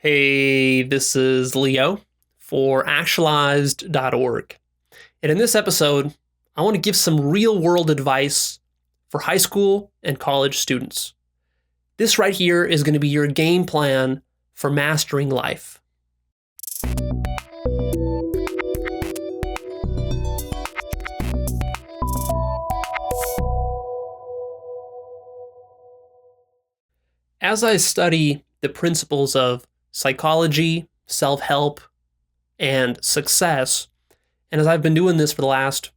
Hey, this is Leo for Actualized.org. And in this episode, I want to give some real world advice for high school and college students. This right here is going to be your game plan for mastering life. As I study the principles of psychology, self-help, and success, and as I've been doing this for the last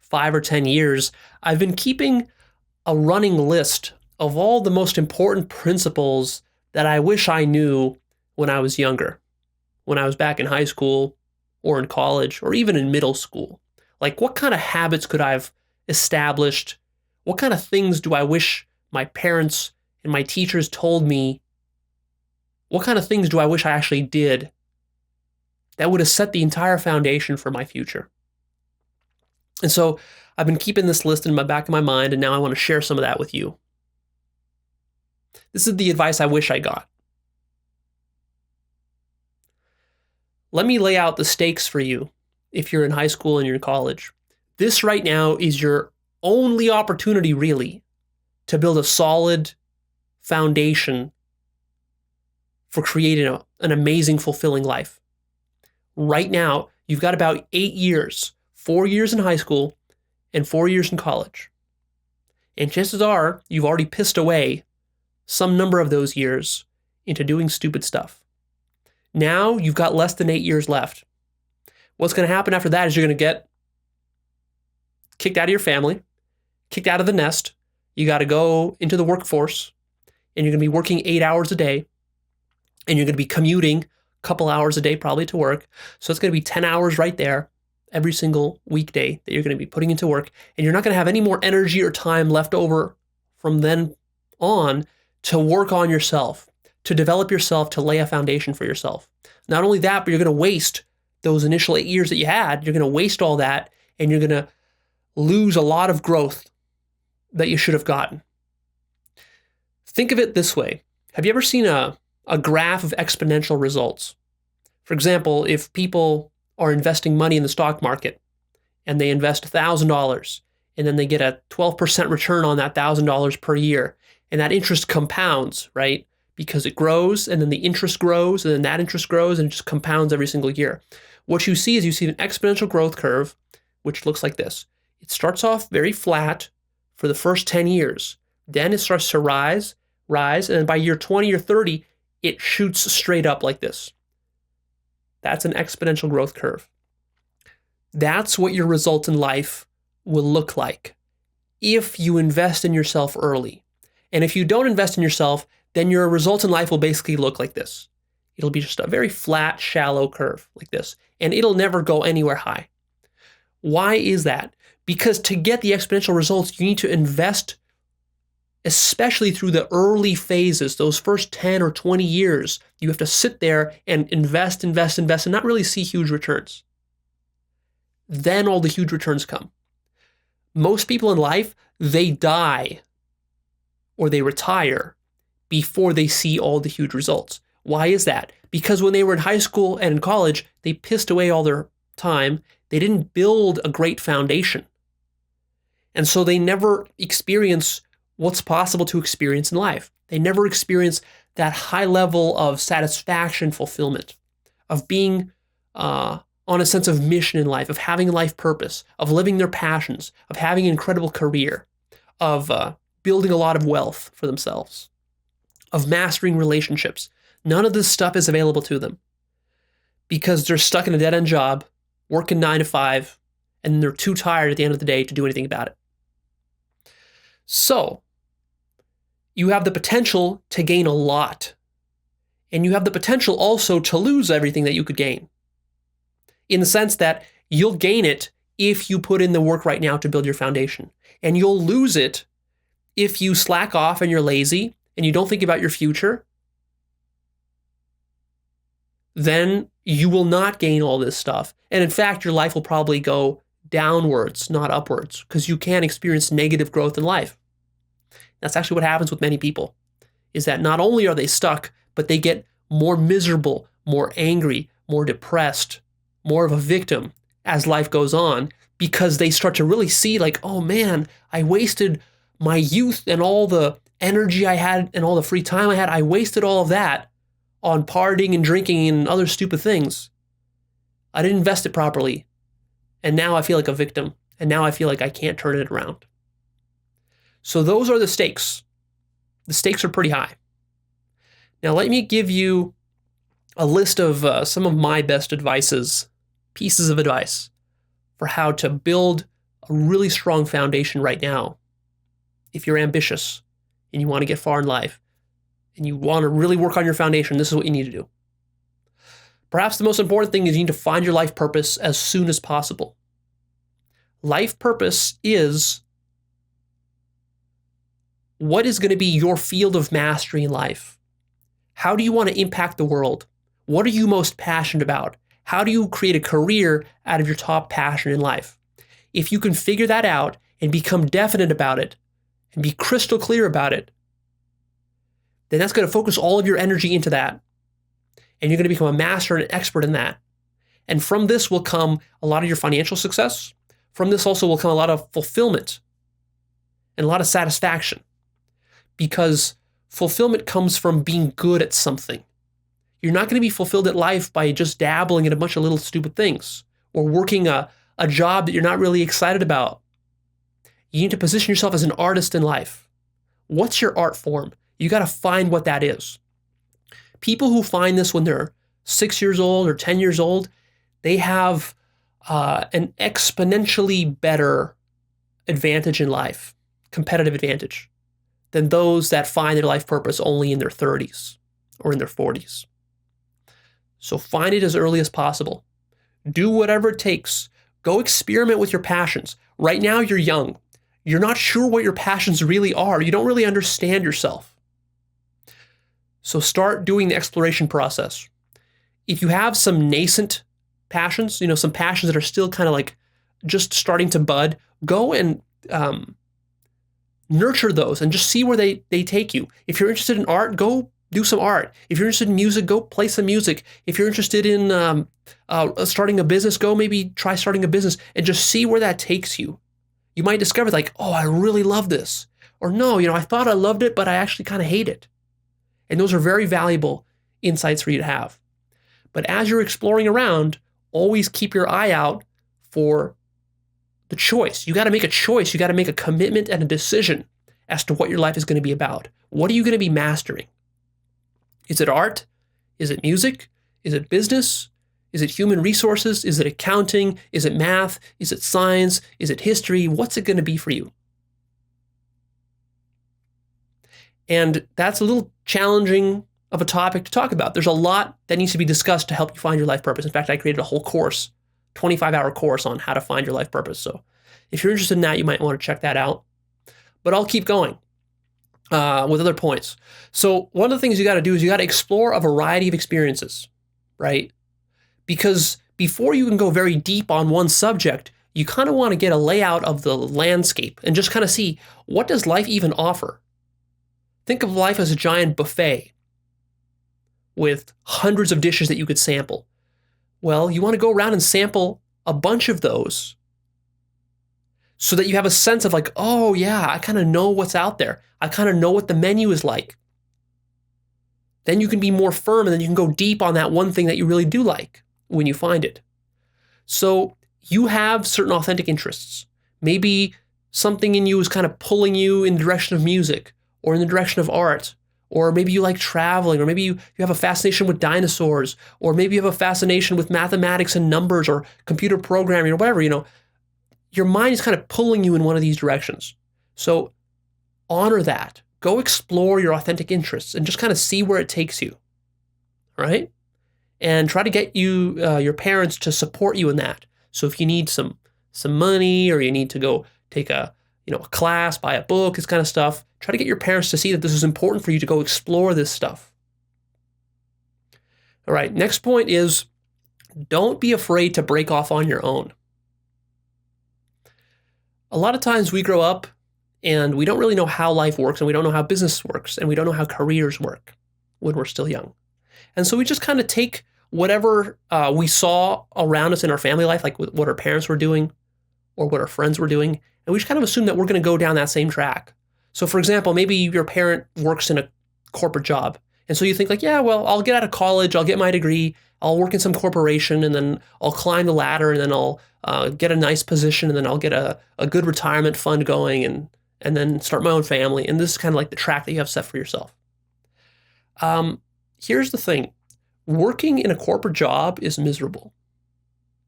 5 or 10 years, I've been keeping a running list of all the most important principles that I wish I knew when I was younger, when I was back in high school or in college or even in middle school. Like, what kind of habits could I have established? What kind of things do I wish my parents and my teachers told me? What kind of things do I wish I actually did that would have set the entire foundation for my future? And so I've been keeping this list in the back of my mind, and now I want to share some of that with you. This is the advice I wish I got. Let me lay out the stakes for you if you're in high school and you're in college. This right now is your only opportunity, really, to build a solid foundation for creating an amazing, fulfilling life. Right now, you've got about 8 years, 4 years in high school and 4 years in college. And chances are you've already pissed away some number of those years into doing stupid stuff. Now you've got less than 8 years left. What's going to happen after that is you're going to get kicked out of your family, kicked out of the nest. You got to go into the workforce, and you're going to be working 8 hours a day, and you're going to be commuting a couple hours a day probably to work. So it's going to be 10 hours right there every single weekday that you're going to be putting into work, and you're not going to have any more energy or time left over from then on to work on yourself, to develop yourself, to lay a foundation for yourself. Not only that, but you're going to waste those initial 8 years that you had. You're going to waste all that, and you're going to lose a lot of growth that you should have gotten. Think of it this way. Have you ever seen a graph of exponential results? For example, if people are investing money in the stock market and they invest $1,000 and then they get a 12% return on that $1,000 per year, and that interest compounds, right? Because it grows, and then the interest grows, and then that interest grows, and it just compounds every single year. What you see is you see an exponential growth curve, which looks like this. It starts off very flat for the first 10 years. Then it starts to rise, and then by year 20 or 30, it shoots straight up like this. That's an exponential growth curve. That's what your results in life will look like if you invest in yourself early. And if you don't invest in yourself, then your results in life will basically look like this. It'll be just a very flat, shallow curve like this, and it'll never go anywhere high. Why is that? Because to get the exponential results, you need to invest, especially through the early phases, those first 10 or 20 years. You have to sit there and invest, and not really see huge returns. Then all the huge returns come. Most people in life, they die or they retire before they see all the huge results. Why is that? Because when they were in high school and in college, they pissed away all their time. They didn't build a great foundation. And so they never experience what's possible to experience in life. They never experience that high level of satisfaction, fulfillment, of being on a sense of mission in life, of having a life purpose, of living their passions, of having an incredible career, of building a lot of wealth for themselves, of mastering relationships. None of this stuff is available to them because they're stuck in a dead-end job, working 9 to 5, and they're too tired at the end of the day to do anything about it. So, you have the potential to gain a lot, and you have the potential also to lose everything that you could gain, in the sense that you'll gain it if you put in the work right now to build your foundation, and you'll lose it if you slack off and you're lazy and you don't think about your future. Then you will not gain all this stuff, and in fact, your life will probably go downwards, not upwards, because you can experience negative growth in life. That's actually what happens with many people, is that not only are they stuck, but they get more miserable, more angry, more depressed, more of a victim as life goes on, because they start to really see like, oh man, I wasted my youth and all the energy I had and all the free time I had. I wasted all of that on partying and drinking and other stupid things. I didn't invest it properly. And now I feel like a victim. And now I feel like I can't turn it around. So those are the stakes. The stakes are pretty high. Now let me give you a list of some of my best pieces of advice for how to build a really strong foundation right now. If you're ambitious and you want to get far in life and you want to really work on your foundation, this is what you need to do. Perhaps the most important thing is you need to find your life purpose as soon as possible. Life purpose is what is going to be your field of mastery in life. How do you want to impact the world? What are you most passionate about? How do you create a career out of your top passion in life? If you can figure that out and become definite about it and be crystal clear about it, then that's going to focus all of your energy into that. And you're going to become a master and an expert in that. And from this will come a lot of your financial success. From this also will come a lot of fulfillment and a lot of satisfaction, because fulfillment comes from being good at something. You're not going to be fulfilled at life by just dabbling in a bunch of little stupid things or working a job that you're not really excited about. You need to position yourself as an artist in life. What's your art form? You got to find what that is. People who find this when they're 6 years old or 10 years old, they have an exponentially better advantage in life, competitive advantage, than those that find their life purpose only in their 30s or in their 40s. So find it as early as possible. Do whatever it takes. Go experiment with your passions. Right now, you're young. You're not sure what your passions really are. You don't really understand yourself. So start doing the exploration process. If you have some nascent passions, some passions that are still kind of like just starting to bud, go and nurture those and just see where they take you. If you're interested in art, go do some art. If you're interested in music, go play some music. If you're interested in starting a business, go maybe try starting a business and just see where that takes you. You might discover like, oh, I really love this. Or no, I thought I loved it, but I actually kind of hate it. And those are very valuable insights for you to have. But as you're exploring around, always keep your eye out for the choice. You got to make a choice. You got to make a commitment and a decision as to what your life is going to be about. What are you going to be mastering? Is it art? Is it music? Is it business? Is it human resources? Is it accounting? Is it math? Is it science? Is it history? What's it going to be for you? And that's a little challenging of a topic to talk about. There's a lot that needs to be discussed to help you find your life purpose. In fact, I created a whole course, 25-hour course on how to find your life purpose. So if you're interested in that, you might want to check that out. But I'll keep going with other points. So one of the things you got to do is you got to explore a variety of experiences, right? Because before you can go very deep on one subject, you kind of want to get a layout of the landscape and just kind of see, what does life even offer? Think of life as a giant buffet with hundreds of dishes that you could sample. Well, you want to go around and sample a bunch of those so that you have a sense of like, oh yeah, I kind of know what's out there. I kind of know what the menu is like. Then you can be more firm and then you can go deep on that one thing that you really do like when you find it. So you have certain authentic interests. Maybe something in you is kind of pulling you in the direction of music or in the direction of art, or maybe you like traveling, or maybe you have a fascination with dinosaurs, or maybe you have a fascination with mathematics and numbers or computer programming or whatever, your mind is kind of pulling you in one of these directions. So honor that. Go explore your authentic interests and just kind of see where it takes you, right? And try to get your parents to support you in that. So if you need some money, or you need to go take a class, buy a book, this kind of stuff, try to get your parents to see that this is important for you to go explore this stuff. All right, next point is don't be afraid to break off on your own. A lot of times we grow up and we don't really know how life works, and we don't know how business works, and we don't know how careers work when we're still young. And so we just kind of take whatever we saw around us in our family life, like what our parents were doing or what our friends were doing, and we just kind of assume that we're going to go down that same track. So for example, maybe your parent works in a corporate job. And so you think like, yeah, well, I'll get out of college, I'll get my degree, I'll work in some corporation, and then I'll climb the ladder, and then I'll get a nice position, and then I'll get a good retirement fund going, and then start my own family. And this is kind of like the track that you have set for yourself. Here's the thing. Working in a corporate job is miserable.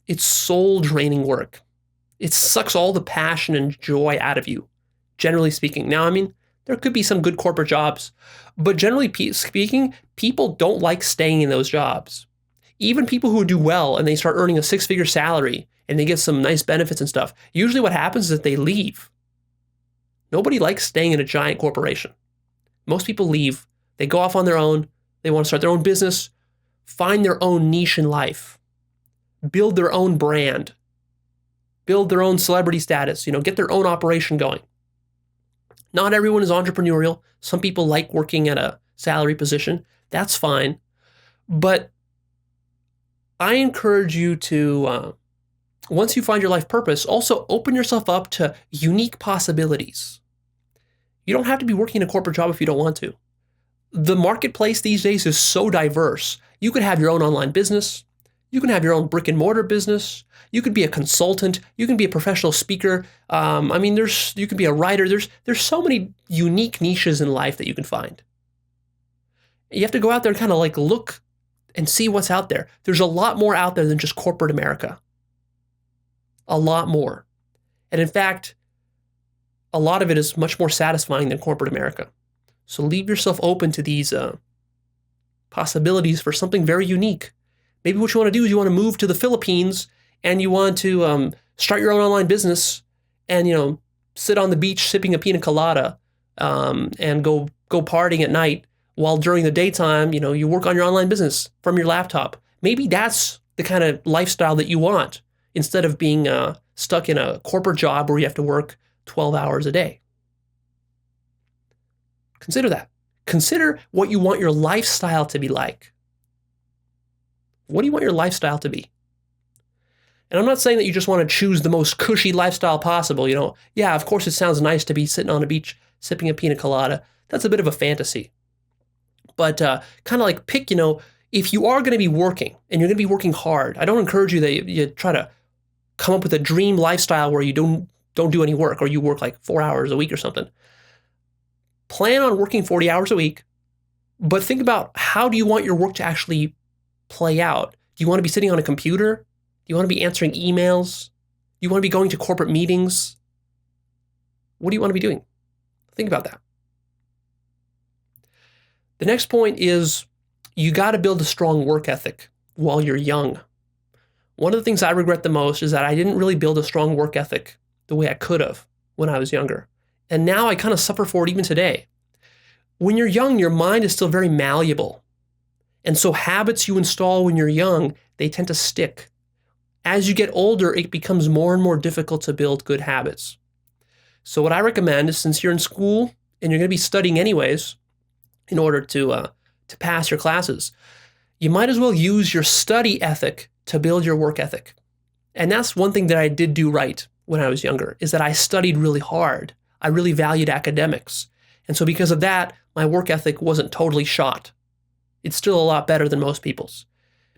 It's soul-draining work. It sucks all the passion and joy out of you, generally speaking. Now, I mean, there could be some good corporate jobs, but generally speaking, people don't like staying in those jobs. Even people who do well and they start earning a six-figure salary and they get some nice benefits and stuff, usually what happens is that they leave. Nobody likes staying in a giant corporation. Most people leave. They go off on their own. They want to start their own business, find their own niche in life, build their own brand, build their own celebrity status, get their own operation going. Not everyone is entrepreneurial. Some people like working at a salary position. That's fine. But I encourage you to, once you find your life purpose, also open yourself up to unique possibilities. You don't have to be working in a corporate job if you don't want to. The marketplace these days is so diverse. You could have your own online business. You can have your own brick and mortar business. You could be a consultant. You can be a professional speaker. You can be a writer. There's so many unique niches in life that you can find. You have to go out there and kind of like look and see what's out there. There's a lot more out there than just corporate America. A lot more. And in fact, a lot of it is much more satisfying than corporate America. So leave yourself open to these possibilities for something very unique. Maybe what you want to do is you want to move to the Philippines and you want to start your own online business and, sit on the beach sipping a pina colada and go partying at night while during the daytime, you work on your online business from your laptop. Maybe that's the kind of lifestyle that you want instead of being stuck in a corporate job where you have to work 12 hours a day. Consider that. Consider what you want your lifestyle to be like. What do you want your lifestyle to be? And I'm not saying that you just want to choose the most cushy lifestyle possible. Yeah, of course it sounds nice to be sitting on a beach sipping a pina colada. That's a bit of a fantasy. But kind of like pick, if you are going to be working and you're going to be working hard, I don't encourage you that you try to come up with a dream lifestyle where you don't do any work or you work like 4 hours a week or something. Plan on working 40 hours a week, but think about how do you want your work to actually play out? Do you want to be sitting on a computer? Do you want to be answering emails? Do you want to be going to corporate meetings? What do you want to be doing? Think about that. The next point is you got to build a strong work ethic while you're young. One of the things I regret the most is that I didn't really build a strong work ethic the way I could have when I was younger. And now I kind of suffer for it even today. When you're young, your mind is still very malleable. And so habits you install when you're young, they tend to stick. As you get older, it becomes more and more difficult to build good habits. So what I recommend is since you're in school and you're going to be studying anyways in order to pass your classes, you might as well use your study ethic to build your work ethic. And that's one thing that I did do right when I was younger, is that I studied really hard. I really valued academics. And so because of that, my work ethic wasn't totally shot. It's still a lot better than most people's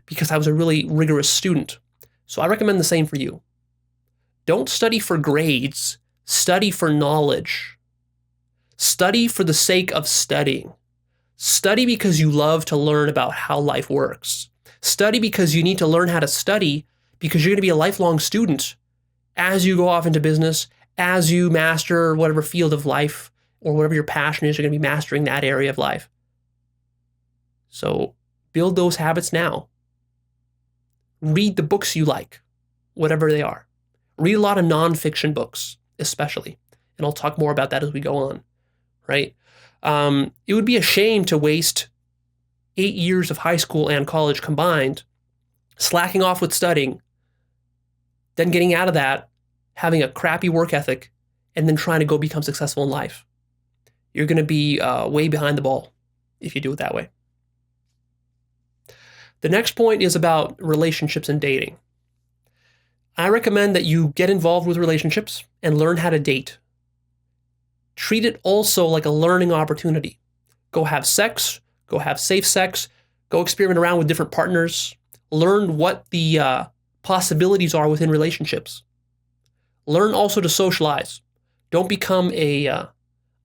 because I was a really rigorous student. So I recommend the same for you. Don't study for grades. Study for knowledge. Study for the sake of studying. Study because you love to learn about how life works. Study because you need to learn how to study because you're going to be a lifelong student as you go off into business, as you master whatever field of life or whatever your passion is, you're going to be mastering that area of life. So build those habits now. Read the books you like, whatever they are. Read a lot of nonfiction books, especially. And I'll talk more about that as we go on, right? It would be a shame to waste 8 years of high school and college combined, slacking off with studying, then getting out of that, having a crappy work ethic, and then trying to go become successful in life. You're going to be way behind the ball if you do it that way. The next point is about relationships and dating. I recommend that you get involved with relationships and learn how to date. Treat it also like a learning opportunity. Go have sex, go have safe sex, go experiment around with different partners, learn what the possibilities are within relationships. Learn also to socialize. Don't become a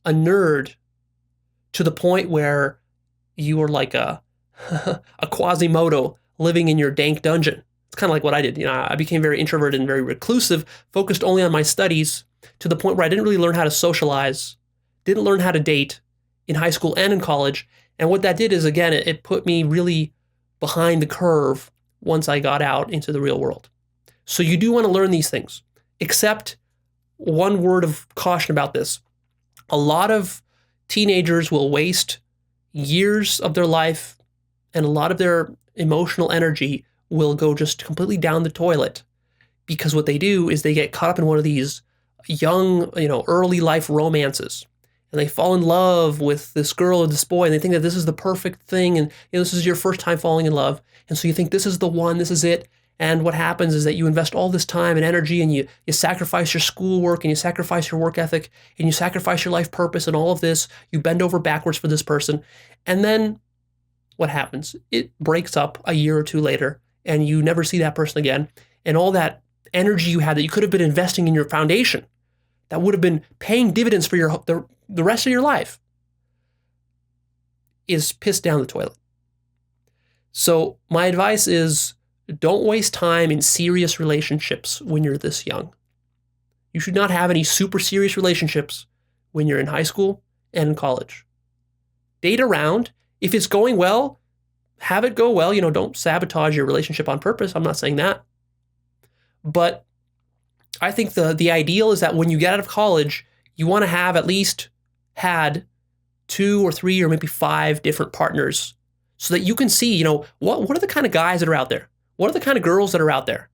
nerd to the point where you are like a Quasimodo living in your dank dungeon. It's kind of like what I did. I became very introverted and very reclusive, focused only on my studies, to the point where I didn't really learn how to socialize, didn't learn how to date in high school and in college. And what that did is, again, it put me really behind the curve once I got out into the real world. So you do want to learn these things, except one word of caution about this. A lot of teenagers will waste years of their life, and a lot of their emotional energy will go just completely down the toilet, because what they do is they get caught up in one of these young, early life romances, and they fall in love with this girl or this boy, and they think that this is the perfect thing, and this is your first time falling in love, and so you think this is the one, this is it. And what happens is that you invest all this time and energy, and you sacrifice your schoolwork, and you sacrifice your work ethic, and you sacrifice your life purpose and all of this. You bend over backwards for this person. And then what happens? It breaks up a year or two later, and you never see that person again. And all that energy you had that you could have been investing in your foundation, that would have been paying dividends for the rest of your life, is pissed down the toilet. So my advice is, don't waste time in serious relationships when you're this young. You should not have any super serious relationships when you're in high school and in college. Date around. If it's going well, have it go well. Don't sabotage your relationship on purpose. I'm not saying that. But I think the ideal is that when you get out of college, you want to have at least had 2 or 3 or maybe 5 different partners, so that you can see, what are the kind of guys that are out there? What are the kind of girls that are out there?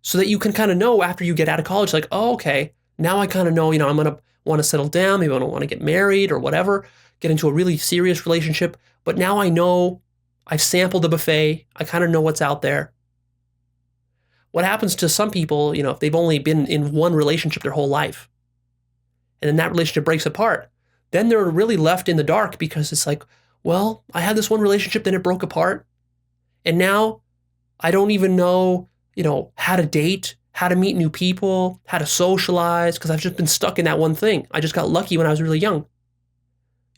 So that you can kind of know after you get out of college, like, oh, okay, now I kind of know, I'm going to want to settle down. Maybe I don't want to get married or whatever, get into a really serious relationship. But now I know, I've sampled the buffet. I kind of know what's out there. What happens to some people, if they've only been in one relationship their whole life, and then that relationship breaks apart, then they're really left in the dark, because it's like, well, I had this one relationship, then it broke apart. And now I don't even know, how to date, how to meet new people, how to socialize, because I've just been stuck in that one thing. I just got lucky when I was really young.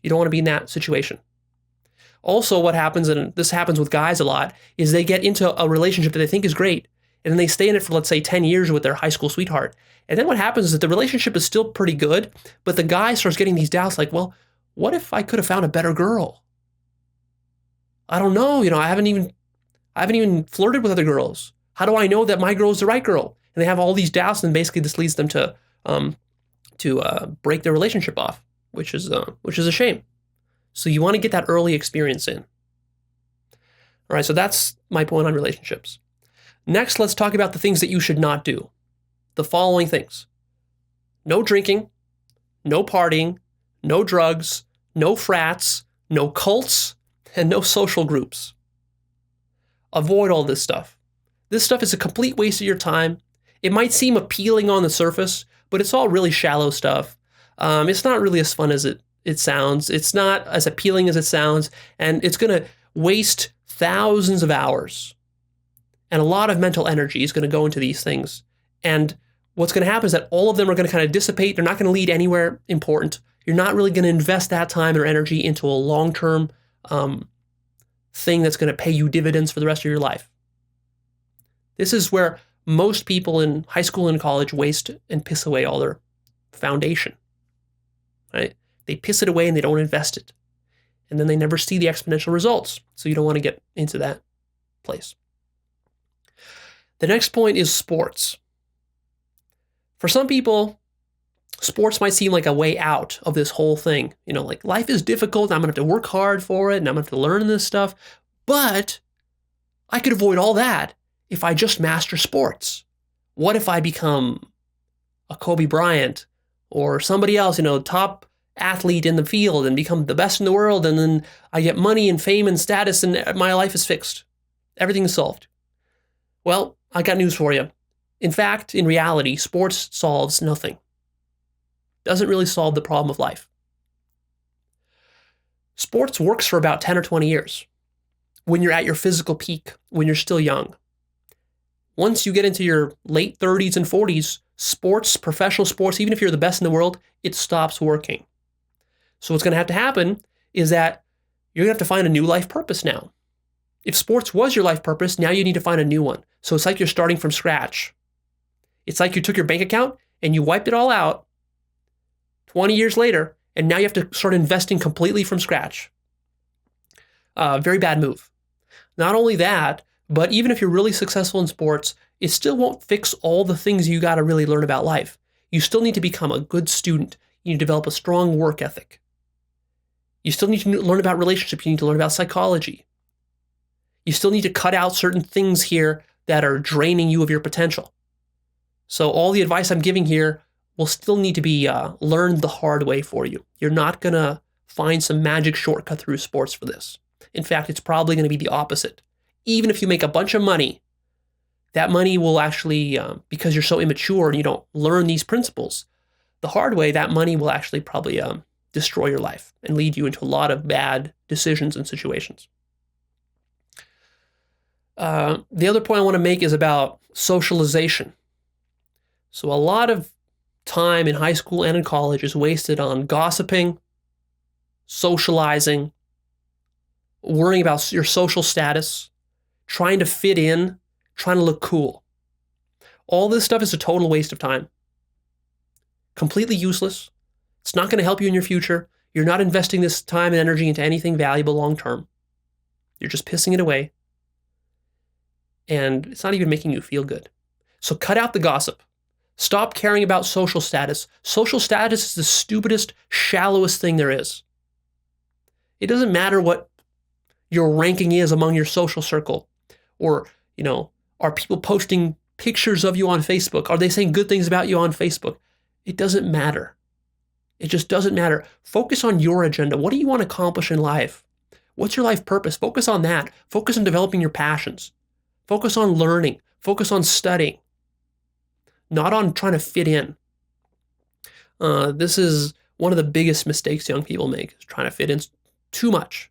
You don't want to be in that situation. Also, what happens, and this happens with guys a lot, is they get into a relationship that they think is great, and then they stay in it for, let's say, 10 years with their high school sweetheart. And then what happens is that the relationship is still pretty good, but the guy starts getting these doubts like, well, what if I could have found a better girl? I don't know, I haven't even flirted with other girls. How do I know that my girl is the right girl? And they have all these doubts, and basically this leads them to break their relationship off, which is a shame. So you want to get that early experience in. All right, so that's my point on relationships. Next, let's talk about the things that you should not do. The following things: no drinking, no partying, no drugs, no frats, no cults, and no social groups. Avoid all this stuff. This stuff is a complete waste of your time. It might seem appealing on the surface, but it's all really shallow stuff. It's not really as fun as it sounds. It's not as appealing as it sounds, and it's going to waste thousands of hours. And a lot of mental energy is going to go into these things. And what's going to happen is that all of them are going to kind of dissipate. They're not going to lead anywhere important. You're not really going to invest that time or energy into a long-term thing that's going to pay you dividends for the rest of your life. This is where most people in high school and college waste and piss away all their foundation. Right? They piss it away and they don't invest it. And then they never see the exponential results. So you don't want to get into that place. The next point is sports. For some people, sports might seem like a way out of this whole thing. Like, life is difficult, I'm going to have to work hard for it, and I'm going to have to learn this stuff. But I could avoid all that if I just master sports. What if I become a Kobe Bryant or somebody else, top athlete in the field, and become the best in the world, and then I get money and fame and status, and my life is fixed. Everything is solved. Well, I got news for you. In fact, in reality, sports solves nothing. Doesn't really solve the problem of life. Sports works for about 10 or 20 years when you're at your physical peak, when you're still young. Once you get into your late 30s and 40s, sports, professional sports, even if you're the best in the world, it stops working. So what's going to have to happen is that you're going to have to find a new life purpose now. If sports was your life purpose, now you need to find a new one. So it's like you're starting from scratch. It's like you took your bank account and you wiped it all out 20 years later, and now you have to start investing completely from scratch. Very bad move. Not only that, but even if you're really successful in sports, it still won't fix all the things you got to really learn about life. You still need to become a good student. You need to develop a strong work ethic. You still need to learn about relationships. You need to learn about psychology. You still need to cut out certain things here that are draining you of your potential. So all the advice I'm giving here will still need to be learned the hard way for you. You're not going to find some magic shortcut through sports for this. In fact, it's probably going to be the opposite. Even if you make a bunch of money, that money will actually, because you're so immature and you don't learn these principles the hard way, that money will actually probably destroy your life and lead you into a lot of bad decisions and situations. The other point I want to make is about socialization. So a lot of time in high school and in college is wasted on gossiping, socializing, worrying about your social status, trying to fit in, trying to look cool. All this stuff is a total waste of time. Completely useless. It's not going to help you in your future. You're not investing this time and energy into anything valuable long term. You're just pissing it away. And it's not even making you feel good. So cut out the gossip. Stop caring about social status. Social status is the stupidest, shallowest thing there is. It doesn't matter what your ranking is among your social circle. Or, are people posting pictures of you on Facebook? Are they saying good things about you on Facebook? It doesn't matter. It just doesn't matter. Focus on your agenda. What do you want to accomplish in life? What's your life purpose? Focus on that. Focus on developing your passions. Focus on learning. Focus on studying. Not on trying to fit in. This is one of the biggest mistakes young people make, is trying to fit in too much.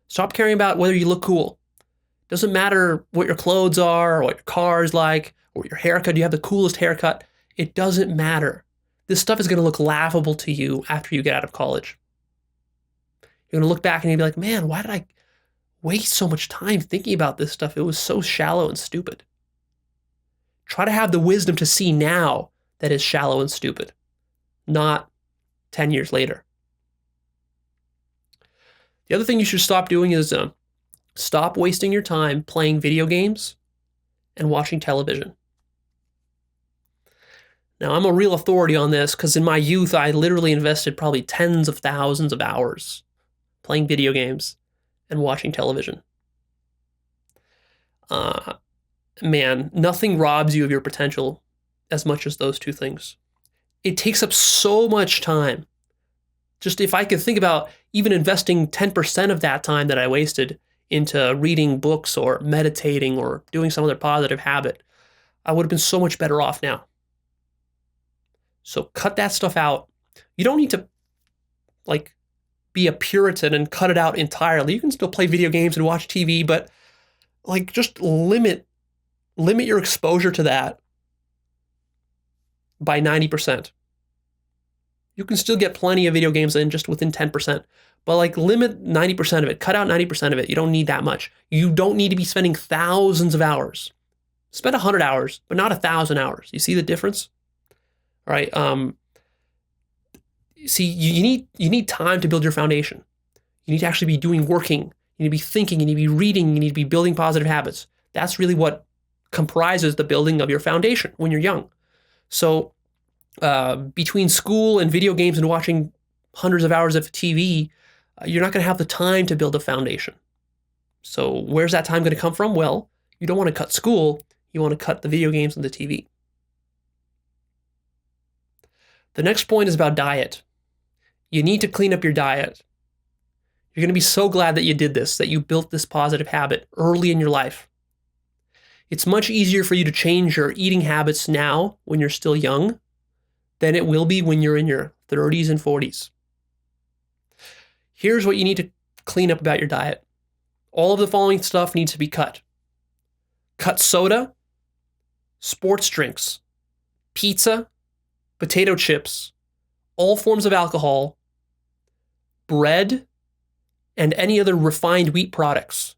Stop caring about whether you look cool. Doesn't matter what your clothes are, or what your car is like, or your haircut. You have the coolest haircut. It doesn't matter. This stuff is going to look laughable to you after you get out of college. You're going to look back and you'll be like, man, why did I waste so much time thinking about this stuff? It was so shallow and stupid. Try to have the wisdom to see now that it's shallow and stupid, not 10 years later. The other thing you should stop doing is stop wasting your time playing video games and watching television. Now, I'm a real authority on this because in my youth, I literally invested probably tens of thousands of hours playing video games and watching television. Man, nothing robs you of your potential as much as those two things. It takes up so much time. Just if I could think about even investing 10% of that time that I wasted into reading books or meditating or doing some other positive habit, I would have been so much better off now. So cut that stuff out. You don't need to be a Puritan and cut it out entirely. You can still play video games and watch TV, but just limit your exposure to that by 90%. You can still get plenty of video games in just within 10%, but limit 90% of it. Cut out 90% of it. You don't need that much. You don't need to be spending thousands of hours. Spend 100 hours, but not 1,000 hours. You see the difference? All right. See, you need time to build your foundation. You need to actually be working. You need to be thinking. You need to be reading. You need to be building positive habits. That's really what comprises the building of your foundation when you're young. So between school and video games and watching hundreds of hours of TV, you're not going to have the time to build a foundation. So where's that time going to come from? Well, you don't want to cut school. You want to cut the video games and the TV. The next point is about diet. You need to clean up your diet. You're going to be so glad that you did this, that you built this positive habit early in your life. It's much easier for you to change your eating habits now when you're still young than it will be when you're in your 30s and 40s. Here's what you need to clean up about your diet. All of the following stuff needs to be cut. Cut soda, sports drinks, pizza, potato chips, all forms of alcohol, bread, and any other refined wheat products,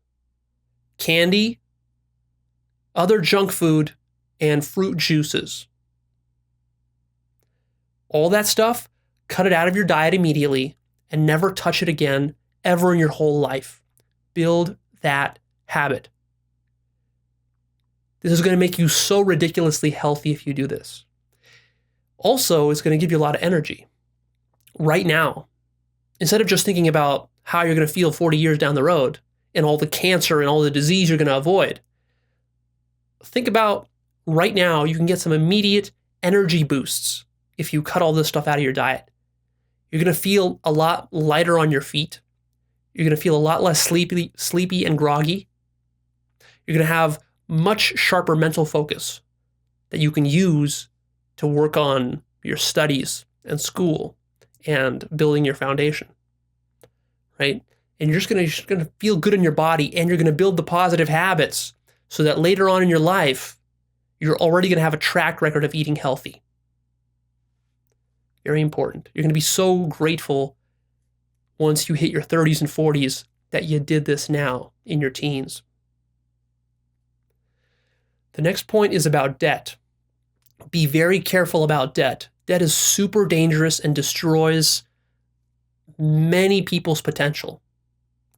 candy, other junk food, and fruit juices. All that stuff, cut it out of your diet immediately and never touch it again ever in your whole life. Build that habit. This is going to make you so ridiculously healthy if you do this. Also, it's going to give you a lot of energy right now. Instead of just thinking about how you're going to feel 40 years down the road and all the cancer and all the disease you're going to avoid, think about right now you can get some immediate energy boosts if you cut all this stuff out of your diet. You're going to feel a lot lighter on your feet. You're going to feel a lot less sleepy and groggy. You're going to have much sharper mental focus that you can use to work on your studies and school and building your foundation, right? And you're just going to feel good in your body, and you're going to build the positive habits so that later on in your life, you're already going to have a track record of eating healthy. Very important. You're going to be so grateful once you hit your 30s and 40s that you did this now in your teens. The next point is about debt. Be very careful about debt. Debt is super dangerous and destroys many people's potential.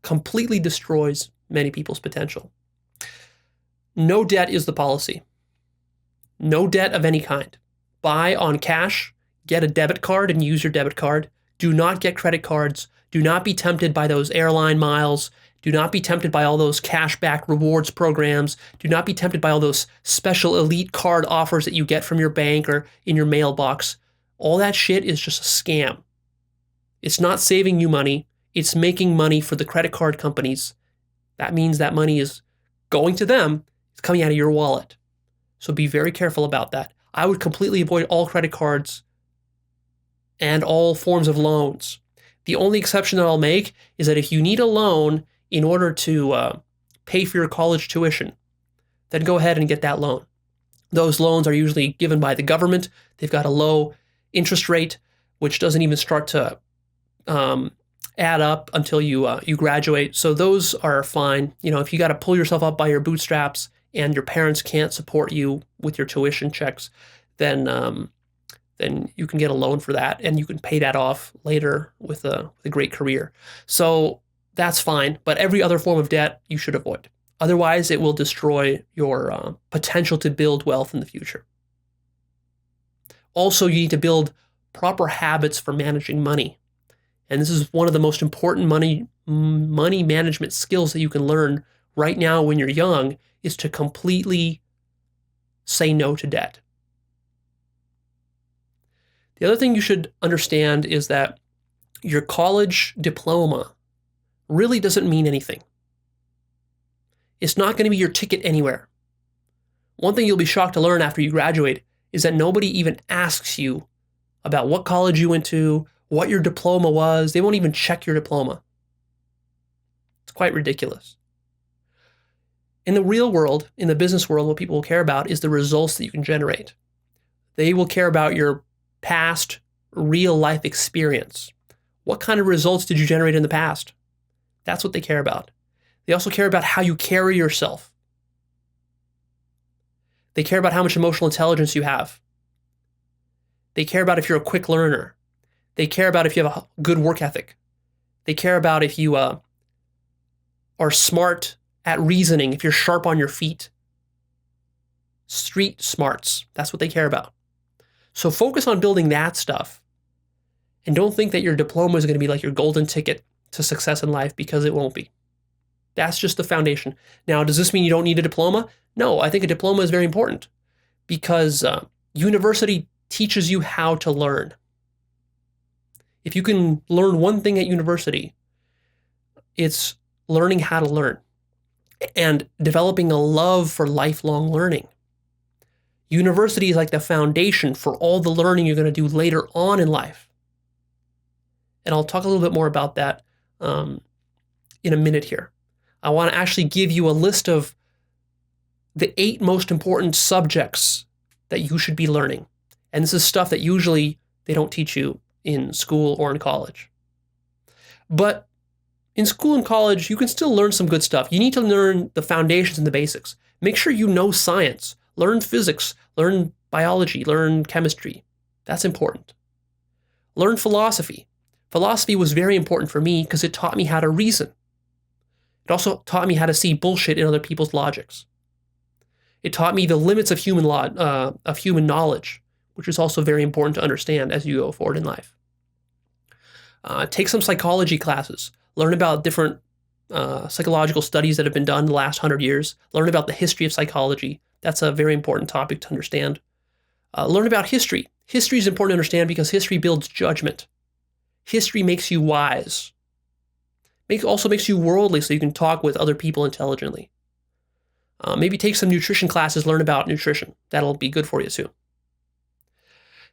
Completely destroys many people's potential. No debt is the policy. No debt of any kind. Buy on cash, get a debit card and use your debit card. Do not get credit cards. Do not be tempted by those airline miles. Do not be tempted by all those cashback rewards programs. Do not be tempted by all those special elite card offers that you get from your bank or in your mailbox. All that shit is just a scam. It's not saving you money. It's making money for the credit card companies. That means that money is going to them. It's coming out of your wallet. So be very careful about that. I would completely avoid all credit cards and all forms of loans. The only exception that I'll make is that if you need a loan in order to pay for your college tuition, then go ahead and get that loan. Those loans are usually given by the government. They've got a low interest rate, which doesn't even start to add up until you graduate. So those are fine. You know, if you got to pull yourself up by your bootstraps and your parents can't support you with your tuition checks, then you can get a loan for that, and you can pay that off later with a great career. So that's fine, but every other form of debt you should avoid. Otherwise, it will destroy your potential to build wealth in the future. Also, you need to build proper habits for managing money. And this is one of the most important money management skills that you can learn right now when you're young, is to completely say no to debt. The other thing you should understand is that your college diploma really doesn't mean anything. It's not going to be your ticket anywhere. One thing you'll be shocked to learn after you graduate is that nobody even asks you about what college you went to, what your diploma was. They won't even check your diploma. It's quite ridiculous. In the real world, in the business world, what people will care about is the results that you can generate. They will care about your past real life experience. What kind of results did you generate in the past? That's what they care about. They also care about how you carry yourself. They care about how much emotional intelligence you have. They care about if you're a quick learner. They care about if you have a good work ethic. They care about if you are smart at reasoning, if you're sharp on your feet. Street smarts, that's what they care about. So focus on building that stuff. And don't think that your diploma is going to be like your golden ticket to success in life, because it won't be. That's just the foundation. Now, does this mean you don't need a diploma? No, I think a diploma is very important because university teaches you how to learn. If you can learn one thing at university, It's learning how to learn and developing a love for lifelong learning. University is like the foundation for all the learning you're going to do later on in life. And I'll talk a little bit more about that in a minute here. I want to actually give you a list of the 8 most important subjects that you should be learning. And this is stuff that usually they don't teach you in school or in college. But in school and college, you can still learn some good stuff. You need to learn the foundations and the basics. Make sure you know science. Learn physics. Learn biology. Learn chemistry. That's important. Learn philosophy. Philosophy was very important for me because it taught me how to reason. It also taught me how to see bullshit in other people's logics. It taught me the limits of human knowledge, which is also very important to understand as you go forward in life. Take some psychology classes. Learn about different psychological studies that have been done in the last 100 years. Learn about the history of psychology. That's a very important topic to understand. Learn about history. History is important to understand because history builds judgment. History makes you wise. Also makes you worldly so you can talk with other people intelligently. Maybe take some nutrition classes, learn about nutrition. That'll be good for you too.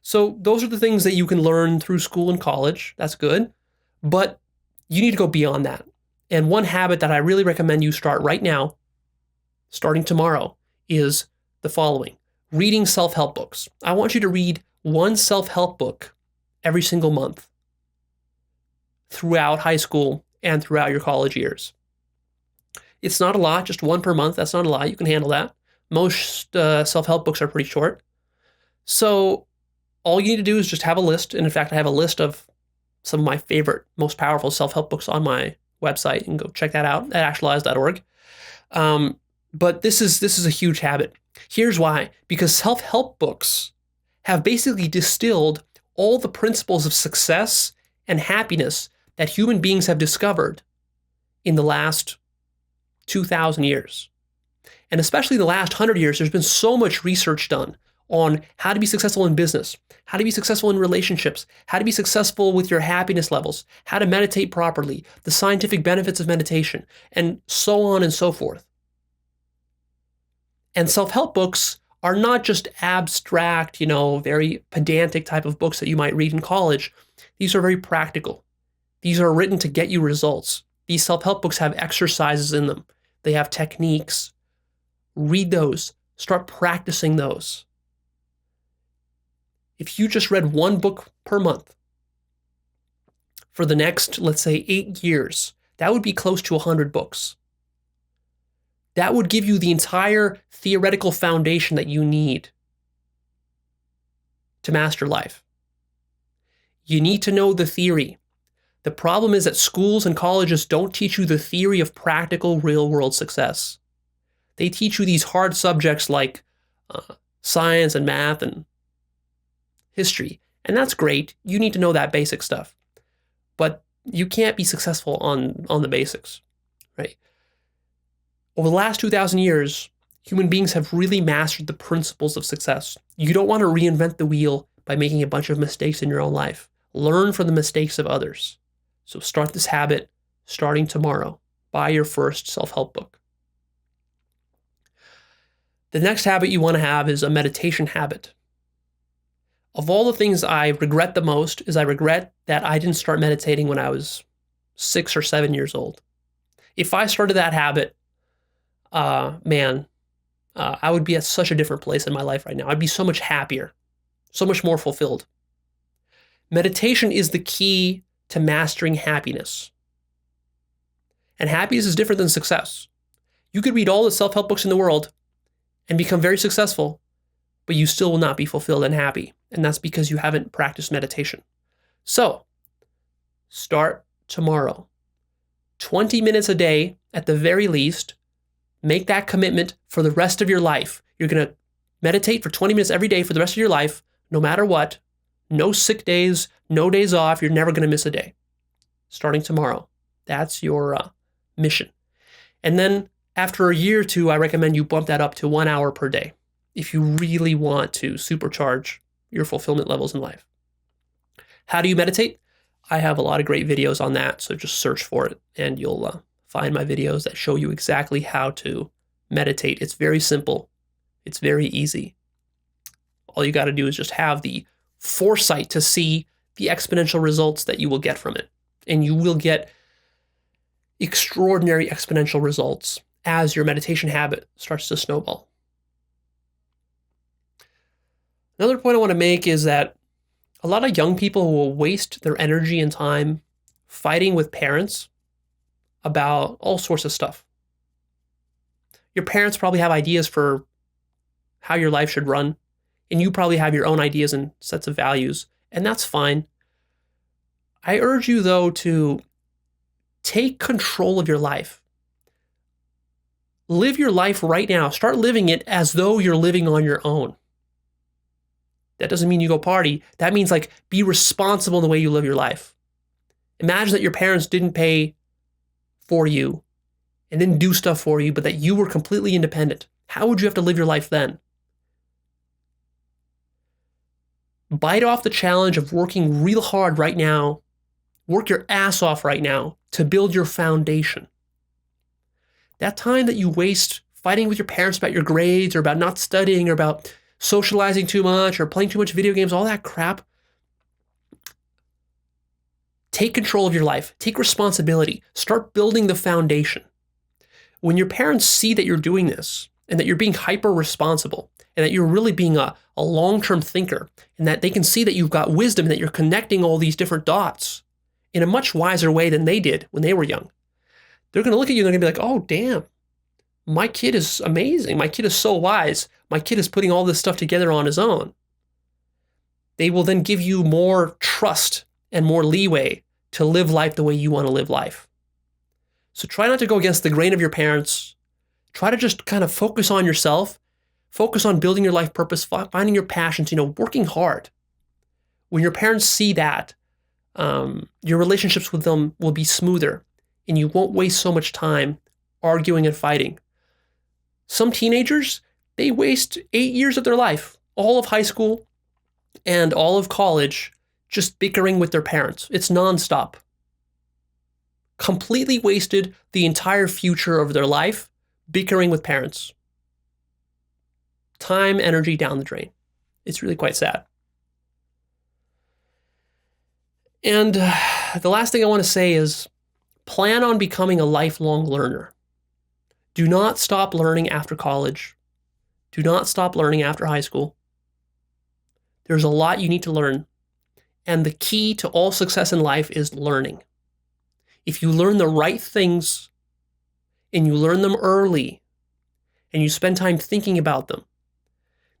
So those are the things that you can learn through school and college. That's good. But you need to go beyond that. And one habit that I really recommend you start right now, starting tomorrow, is the following. Reading self-help books. I want you to read one self-help book every single month throughout high school and throughout your college years. It's not a lot, just one per month. That's not a lot. You can handle that. Most self-help books are pretty short. So all you need to do is just have a list. And in fact, I have a list of some of my favorite, most powerful self-help books on my website. You can go check that out at Actualized.org. But this is a huge habit. Here's why. Because self-help books have basically distilled all the principles of success and happiness that human beings have discovered in the last 2,000 years. And especially the last 100 years, there's been so much research done on how to be successful in business, how to be successful in relationships, how to be successful with your happiness levels, how to meditate properly, the scientific benefits of meditation, and so on and so forth. And self-help books are not just abstract, very pedantic type of books that you might read in college. These are very practical. These are written to get you results. These self-help books have exercises in them. They have techniques. Read those. Start practicing those. If you just read one book per month for the next, let's say, 8 years, that would be close to 100 books. That would give you the entire theoretical foundation that you need to master life. You need to know the theory. The problem is that schools and colleges don't teach you the theory of practical real-world success. They teach you these hard subjects like science and math and history. And that's great. You need to know that basic stuff. But you can't be successful on the basics, right? Over the last 2,000 years, human beings have really mastered the principles of success. You don't want to reinvent the wheel by making a bunch of mistakes in your own life. Learn from the mistakes of others. So start this habit starting tomorrow. Buy your first self-help book. The next habit you want to have is a meditation habit. Of all the things I regret the most is I regret that I didn't start meditating when I was 6 or 7 years old. If I started that habit, I would be at such a different place in my life right now. I'd be so much happier, so much more fulfilled. Meditation is the key to mastering happiness. And happiness is different than success. You could read all the self-help books in the world and become very successful, but you still will not be fulfilled and happy. And that's because you haven't practiced meditation. So, start tomorrow. 20 minutes a day at the very least. Make that commitment for the rest of your life. You're going to meditate for 20 minutes every day for the rest of your life, no matter what. No sick days, no days off. You're never going to miss a day. Starting tomorrow. That's your mission. And then after a year or two, I recommend you bump that up to 1 hour per day if you really want to supercharge your fulfillment levels in life. How do you meditate? I have a lot of great videos on that, so just search for it and you'll find my videos that show you exactly how to meditate. It's very simple. It's very easy. All you got to do is just have the foresight to see the exponential results that you will get from it. And you will get extraordinary exponential results as your meditation habit starts to snowball. Another point I want to make is that a lot of young people will waste their energy and time fighting with parents about all sorts of stuff. Your parents probably have ideas for how your life should run, and you probably have your own ideas and sets of values, and that's fine. I urge you, though, to take control of your life. Live your life right now. Start living it as though you're living on your own. That doesn't mean you go party. That means like be responsible in the way you live your life. Imagine that your parents didn't pay for you and didn't do stuff for you, but that you were completely independent. How would you have to live your life then? Bite off the challenge of working real hard right now. Work your ass off right now to build your foundation. That time that you waste fighting with your parents about your grades or about not studying or about socializing too much or playing too much video games, all that crap, take control of your life. Take responsibility. Start building the foundation. When your parents see that you're doing this and that you're being hyper responsible and that you're really being a long-term thinker and that they can see that you've got wisdom and that you're connecting all these different dots in a much wiser way than they did when they were young, they're going to look at you and they're going to be like, oh, damn, my kid is amazing. My kid is so wise. My kid is putting all this stuff together on his own. They will then give you more trust and more leeway to live life the way you want to live life. So try not to go against the grain of your parents. Try to just kind of focus on yourself, focus on building your life purpose, finding your passions, working hard. When your parents see that, your relationships with them will be smoother and you won't waste so much time arguing and fighting. Some teenagers, they waste 8 years of their life, all of high school and all of college, just bickering with their parents. It's nonstop. Completely wasted the entire future of their life bickering with parents. Time, energy down the drain. It's really quite sad. And the last thing I want to say is plan on becoming a lifelong learner. Do not stop learning after college. Do not stop learning after high school. There's a lot you need to learn. And the key to all success in life is learning. If you learn the right things and you learn them early and you spend time thinking about them,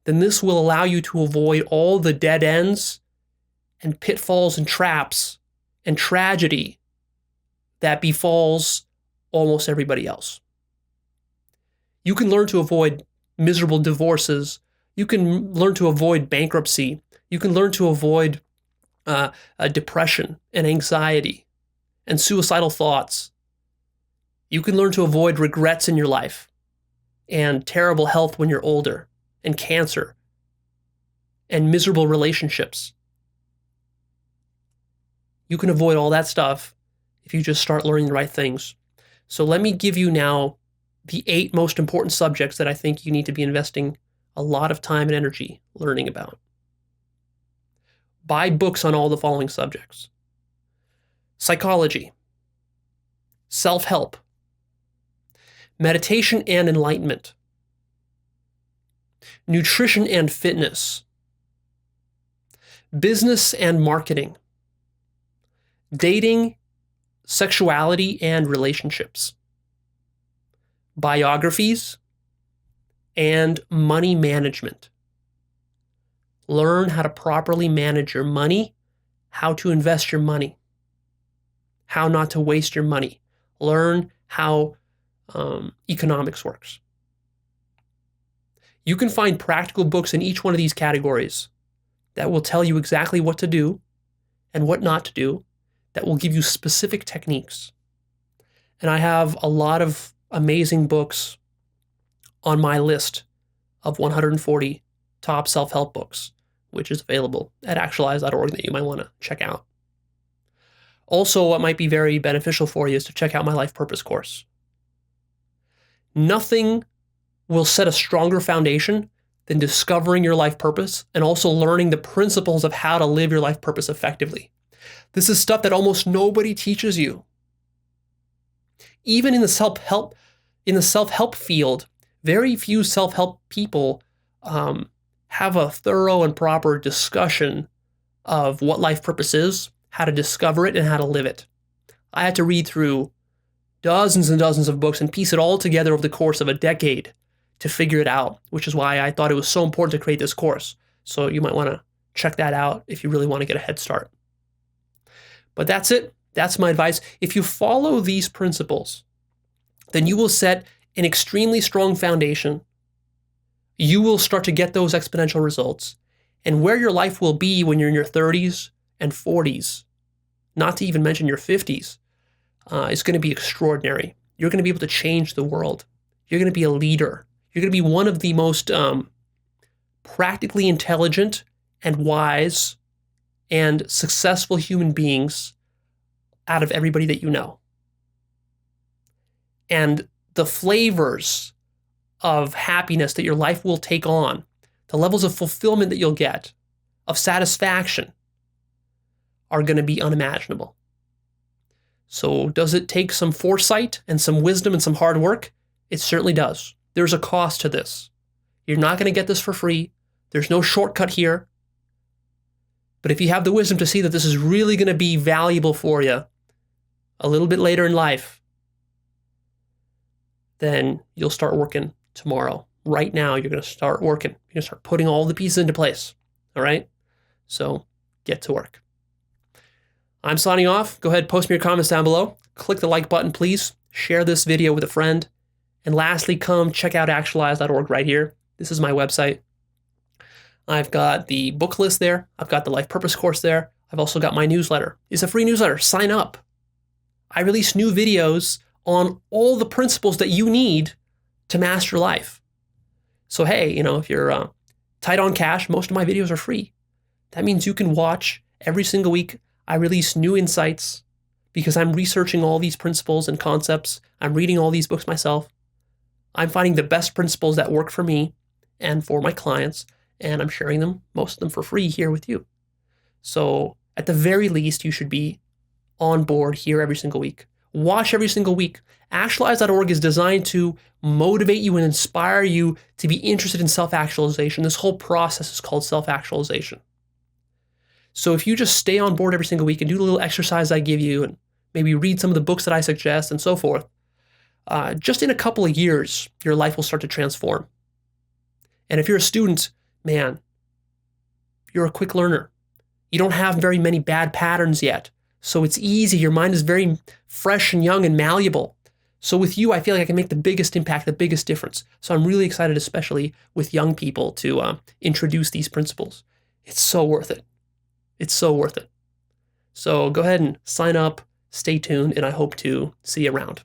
then this will allow you to avoid all the dead ends and pitfalls and traps and tragedy that befalls almost everybody else. You can learn to avoid miserable divorces. You can learn to avoid bankruptcy. You can learn to avoid depression and anxiety and suicidal thoughts. You can learn to avoid regrets in your life and terrible health when you're older and cancer and miserable relationships. You can avoid all that stuff if you just start learning the right things. So let me give you now the 8 most important subjects that I think you need to be investing a lot of time and energy learning about. Buy books on all the following subjects: psychology, self-help, meditation and enlightenment, nutrition and fitness, business and marketing, dating, sexuality and relationships, biographies, and money management. Learn how to properly manage your money, how to invest your money, how not to waste your money. Learn how economics works. You can find practical books in each one of these categories that will tell you exactly what to do and what not to do, that will give you specific techniques. And I have a lot of amazing books on my list of 140 top self-help books, which is available at Actualized.org that you might want to check out. Also, what might be very beneficial for you is to check out my life purpose course. Nothing will set a stronger foundation than discovering your life purpose and also learning the principles of how to live your life purpose effectively. This is stuff that almost nobody teaches you. Even in the self-help field, very few self-help people have a thorough and proper discussion of what life purpose is, how to discover it, and how to live it. I had to read through dozens and dozens of books and piece it all together over the course of a decade to figure it out, which is why I thought it was so important to create this course. So you might want to check that out if you really want to get a head start. But that's it. That's my advice. If you follow these principles, then you will set an extremely strong foundation. You will start to get those exponential results. And where your life will be when you're in your 30s and 40s, not to even mention your 50s, is going to be extraordinary. You're going to be able to change the world. You're going to be a leader. You're going to be one of the most practically intelligent and wise and successful human beings out of everybody that you know. And the flavors of happiness that your life will take on, the levels of fulfillment that you'll get, of satisfaction, are going to be unimaginable. So does it take some foresight and some wisdom and some hard work? It certainly does. There's a cost to this. You're not going to get this for free. There's no shortcut here. But if you have the wisdom to see that this is really going to be valuable for you a little bit later in life, then you'll start working tomorrow. Right now, you're going to start working. You're going to start putting all the pieces into place. All right? So get to work. I'm signing off. Go ahead, post me your comments down below. Click the like button, please. Share this video with a friend. And lastly, come check out Actualized.org right here. This is my website. I've got the book list there. I've got the life purpose course there. I've also got my newsletter. It's a free newsletter. Sign up. I release new videos on all the principles that you need to master life. So hey, if you're tight on cash, most of my videos are free. That means you can watch every single week. I release new insights because I'm researching all these principles and concepts. I'm reading all these books myself. I'm finding the best principles that work for me and for my clients, and I'm sharing them, most of them for free here with you. So at the very least, you should be on board here every single week. Watch every single week. Actualized.org is designed to motivate you and inspire you to be interested in self-actualization. This whole process is called self-actualization. So if you just stay on board every single week and do the little exercise I give you and maybe read some of the books that I suggest and so forth, just in a couple of years, your life will start to transform. And if you're a student, man, you're a quick learner. You don't have very many bad patterns yet. So it's easy. Your mind is very fresh and young and malleable. So with you, I feel like I can make the biggest impact, the biggest difference. So I'm really excited, especially with young people, to introduce these principles. It's so worth it. It's so worth it. So go ahead and sign up, stay tuned, and I hope to see you around.